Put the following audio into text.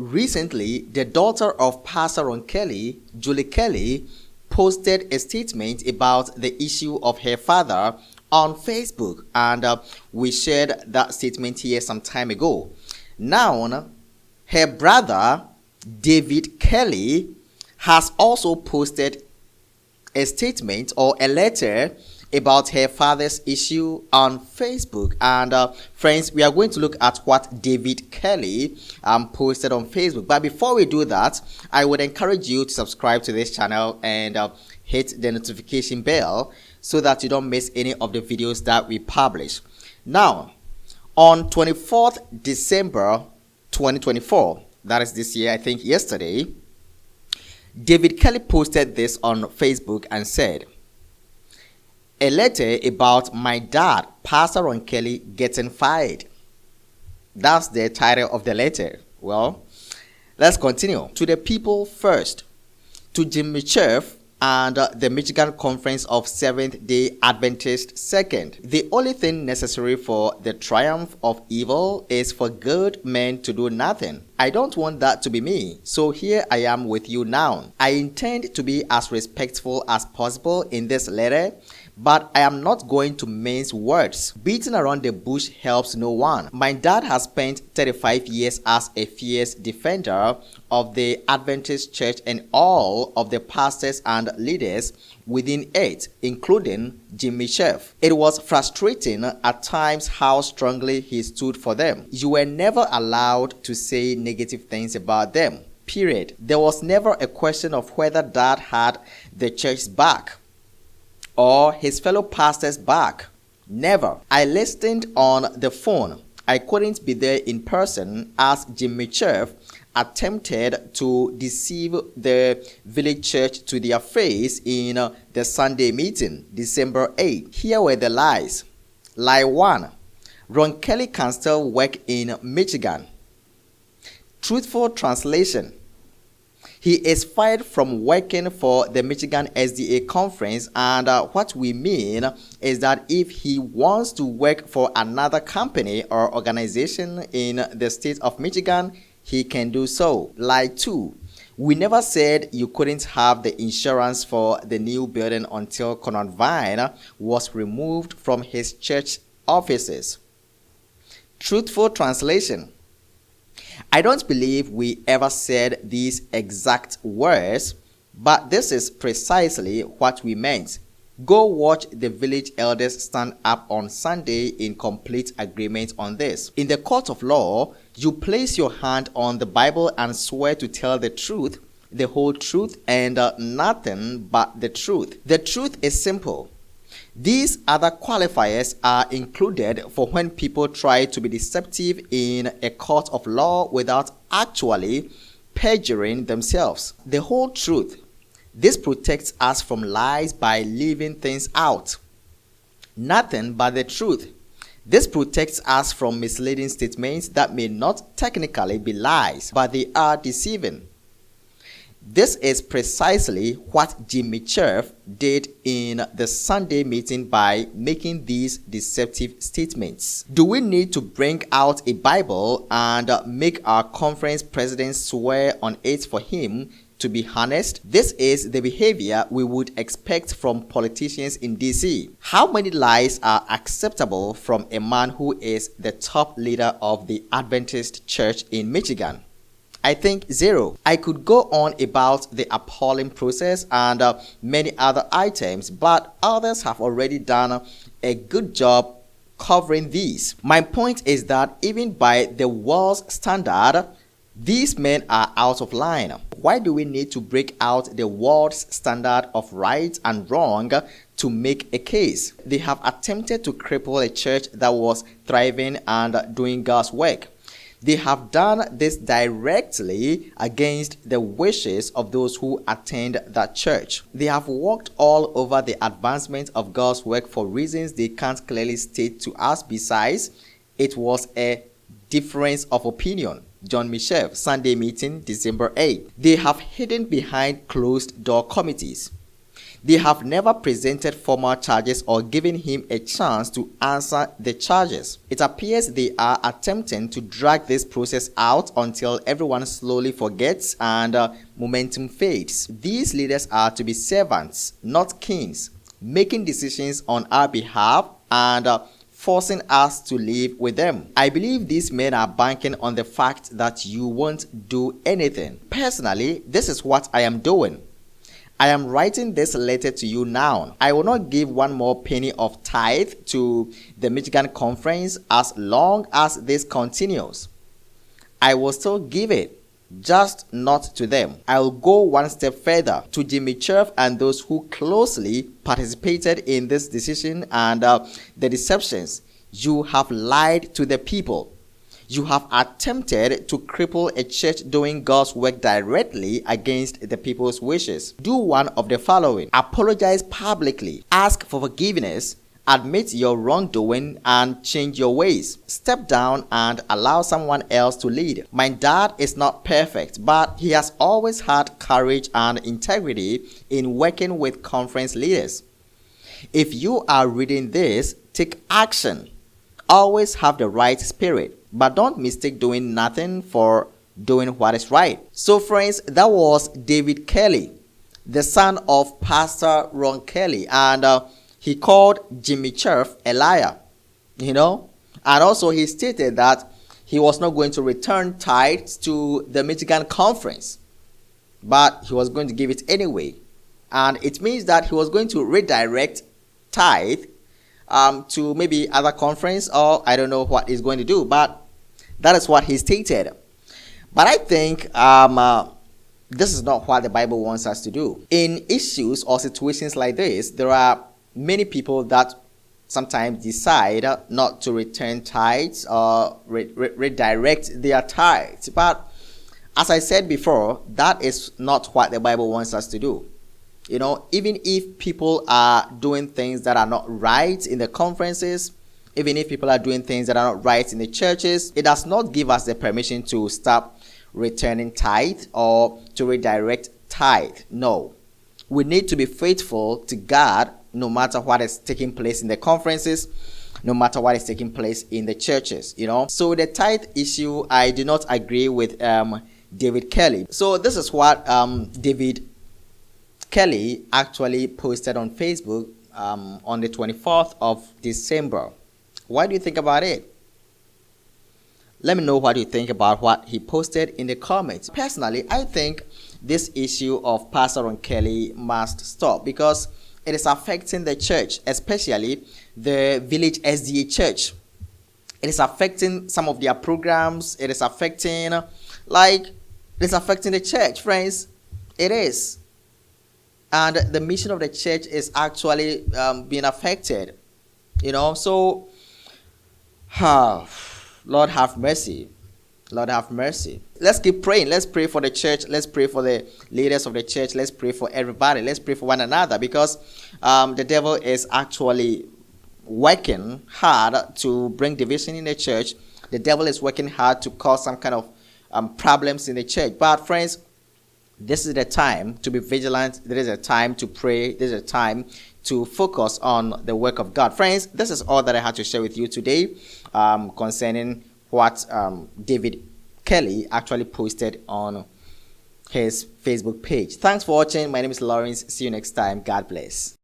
Recently, the daughter of Pastor Ron Kelly, Julie Kelly, posted a statement about the issue of her father on Facebook, and we shared that statement here some time ago. Now, her brother, David Kelly, has also posted a statement or a letter about her father's issue on Facebook. And friends, we are going to look at what David Kelly posted on Facebook. But before we do that, I would encourage you to subscribe to this channel and hit the notification bell so that you don't miss any of the videos that we publish. Now, on 24th December 2024, that is this year, I think yesterday, David Kelly posted this on Facebook and said, "A letter about my dad, Pastor Ron Kelly, getting fired." That's the title of the letter. Well, let's continue. To the people first, to Jim Mitchell and the Michigan Conference of Seventh-day Adventists second. The only thing necessary for the triumph of evil is for good men to do nothing. I don't want that to be me, so here I am with you now. I intend to be as respectful as possible in this letter, but I am not going to mince words. Beating around the bush helps no one. My dad has spent 35 years as a fierce defender of the Adventist Church and all of the pastors and leaders within it, including Jim Mitchell. It was frustrating at times how strongly he stood for them. You were never allowed to say negative things about them, period. There was never a question of whether Dad had the church's back or his fellow pastors' back. Never. I listened on the phone. I couldn't be there in person as Jim Mitchell attempted to deceive the village church to their face in the Sunday meeting, December 8. Here were the lies. Lie 1. Ron Kelly can still work in Michigan. Truthful translation. He is fired from working for the Michigan SDA conference, and what we mean is that if he wants to work for another company or organization in the state of Michigan, he can do so. Lie 2. We never said you couldn't have the insurance for the new building until Conrad Vine was removed from his church offices. Truthful translation. I don't believe we ever said these exact words, but this is precisely what we meant. Go watch the village elders stand up on Sunday in complete agreement on this. In the court of law, you place your hand on the Bible and swear to tell the truth, the whole truth, and nothing but the truth. The truth is simple. These other qualifiers are included for when people try to be deceptive in a court of law without actually perjuring themselves. The whole truth. This protects us from lies by leaving things out. Nothing but the truth. This protects us from misleading statements that may not technically be lies, but they are deceiving. This is precisely what Jim Mitchell did in the Sunday meeting by making these deceptive statements. Do we need to bring out a Bible and make our conference president swear on it for him to be honest? This is the behavior we would expect from politicians in DC. How many lies are acceptable from a man who is the top leader of the Adventist Church in Michigan? I think 0. I could go on about the appalling process and many other items, but others have already done a good job covering these. My point is that even by the world's standard, these men are out of line. Why do we need to break out the world's standard of right and wrong to make a case? They have attempted to cripple a church that was thriving and doing God's work. They have done this directly against the wishes of those who attend that church. They have walked all over the advancement of God's work for reasons they can't clearly state to us. Besides, it was a difference of opinion. John Mitchell, Sunday meeting, December 8. They have hidden behind closed-door committees. They have never presented formal charges or given him a chance to answer the charges. It appears they are attempting to drag this process out until everyone slowly forgets and momentum fades. These leaders are to be servants, not kings, making decisions on our behalf and forcing us to live with them. I believe these men are banking on the fact that you won't do anything. Personally, this is what I am doing. I am writing this letter to you now. I will not give one more penny of tithe to the Michigan Conference as long as this continues. I will still give it, just not to them. I will go one step further to Jimmy Cherf and those who closely participated in this decision and the deceptions. You have lied to the people. You have attempted to cripple a church doing God's work directly against the people's wishes. Do one of the following: apologize publicly, ask for forgiveness, admit your wrongdoing, and change your ways. Step down and allow someone else to lead. My dad is not perfect, but he has always had courage and integrity in working with conference leaders. If you are reading this, take action. Always have the right spirit, but don't mistake doing nothing for doing what is right. So friends, that was David Kelly, the son of Pastor Ron Kelly, and he called Jimmy Cherf a liar, and also he stated that he was not going to return tithes to the Michigan Conference, but he was going to give it anyway, and it means that he was going to redirect tithe to maybe other conference, or I don't know what he's going to do, but that is what he stated. But I think this is not what the Bible wants us to do. In issues or situations like this, there are many people that sometimes decide not to return tithes or redirect their tithes. But as I said before, that is not what the Bible wants us to do. Even if people are doing things that are not right in the conferences, even if people are doing things that are not right in the churches, it does not give us the permission to stop returning tithe or to redirect tithe. No. We need to be faithful to God no matter what is taking place in the conferences, no matter what is taking place in the churches, So the tithe issue, I do not agree with David Kelly. So this is what David Kelly actually posted on Facebook on the 24th of December. What do you think about it? Let me know what you think about what he posted in the comments. Personally, I think this issue of Pastor Ron Kelly must stop because it is affecting the church, especially the Village SDA Church. It is affecting some of their programs. It is affecting the church, friends. It is. And the mission of the church is actually being affected. So, Lord have mercy. Lord have mercy. Let's keep praying. Let's pray for the church. Let's pray for the leaders of the church. Let's pray for everybody. Let's pray for one another because the devil is actually working hard to bring division in the church. The devil is working hard to cause some kind of problems in the church. But friends, this is the time to be vigilant. There is a time to pray. There is a time to focus on the work of God. Friends, this is all that I had to share with you today concerning what David Kelly actually posted on his Facebook page. Thanks for watching. My name is Lawrence. See you next time. God bless.